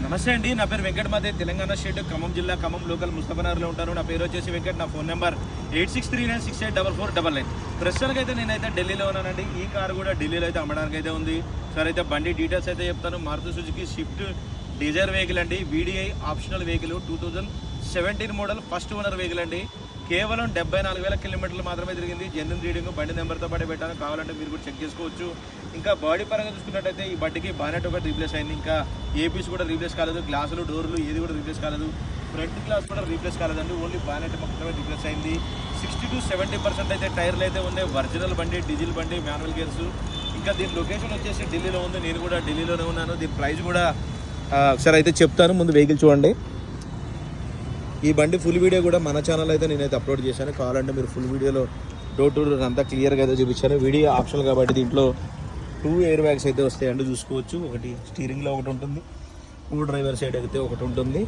నమస్తే అండి, నా పేరు వెంకట్ మాదే, తెలంగాణ స్టేట్ ఖమ్మం జిల్లా ఖమ్మం లోకల్ ముస్తఫానగర్లో ఉంటాను. నా పేరు వచ్చేసి వెంకట్. నా ఫోన్ నెంబర్ 8639684499. ప్రస్తుతానికి అయితే నేనైతే ఢిల్లీలో ఉన్నానండి. ఈ కారు కూడా ఢిల్లీలో అయితే అమ్మడానికి అయితే ఉంది. సరే అయితే బండి డీటెయిల్స్ అయితే చెప్తాను. Maruti Suzuki Swift Dzire vehicle అండి. VDI optional vehicle, 2017 model, first owner vehicle అండి. కేవలం 74,000 కిలోమీటర్లు మాత్రమే తిరిగింది. జెన్యున్ రీడింగ్, బండి నెంబర్తో పాటు పెట్టాను, కావాలంటే మీరు కూడా చెక్ చేసుకోవచ్చు. ఇంకా బాడీ పరంగా చూసుకున్నట్టయితే ఈ బండికి బానెట్ ఒకటి రీప్లేస్ అయింది. ఇంకా ఏపీస్ కూడా రీప్లేస్ కాలేదు. గ్లాసులు, డోర్లు ఏది కూడా రీప్లేస్ కాలేదు. ఫ్రంట్ గ్లాస్ కూడా రీప్లేస్ కాలేదండి. ఓన్లీ బానెట్ మాత్రమే రీప్లేస్ అయింది. 60 to 70% అయితే టైర్లు అయితే ఉన్నాయి. ఒరిజినల్ బండి, డీజిల్ బండి, మాన్యువల్ గేర్స్. ఇంకా దీని లొకేషన్ వచ్చేసి ఢిల్లీలో ఉంది. నేను కూడా ఢిల్లీలోనే ఉన్నాను. దీని ప్రైస్ కూడా ఒకసారి అయితే చెప్తాను. ముందు వెహికల్ చూడండి. ఈ బండి ఫుల్ వీడియో కూడా మన ఛానల్ అయితే నేనైతే అప్లోడ్ చేశాను. కావాలంటే మీరు ఫుల్ వీడియోలో డోర్ టు డోర్ అంతా క్లియర్గా అయితే చూపించాను. వీడియో ఆప్షనల్ కాబట్టి దీంట్లో 2 ఎయిర్ బ్యాగ్స్ అయితే వస్తాయండి, చూసుకోవచ్చు. ఒకటి స్టీరింగ్లో ఒకటి ఉంటుంది, డ్రైవర్ సైడ్ అయితే ఒకటి ఉంటుంది.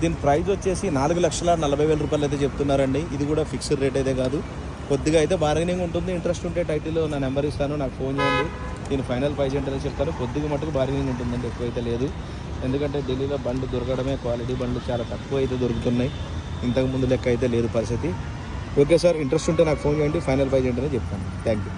దీని ప్రైస్ వచ్చేసి 4,40,000 రూపాయలు అయితే చెప్తున్నారండి. ఇది కూడా ఫిక్స్డ్ రేట్ అయితే కాదు, కొద్దిగా అయితే బార్గెనింగ్ ఉంటుంది. ఇంట్రెస్ట్ ఉంటే టైటిల్లో నా నెంబర్ ఇస్తాను, నాకు ఫోన్ చేయండి. దీని ఫైనల్ ప్రైస్ ఏంటనే చెప్తాను. కొద్దిగా మటుకు బార్గెనింగ్ ఉంటుందండి, ఎక్కువైతే లేదు. ఎందుకంటే ఢిల్లీలో బండ్లు దొరకడమే, క్వాలిటీ బండ్లు చాలా తక్కువ అయితే దొరుకుతున్నాయి. ఇంతకుముందు లెక్క అయితే లేదు పరిస్థితి. ఓకే సార్, ఇంట్రెస్ట్ ఉంటే నాకు ఫోన్ చేయండి, ఫైనల్ ప్రైస్ ఏంటనే చెప్తాను. Thank you.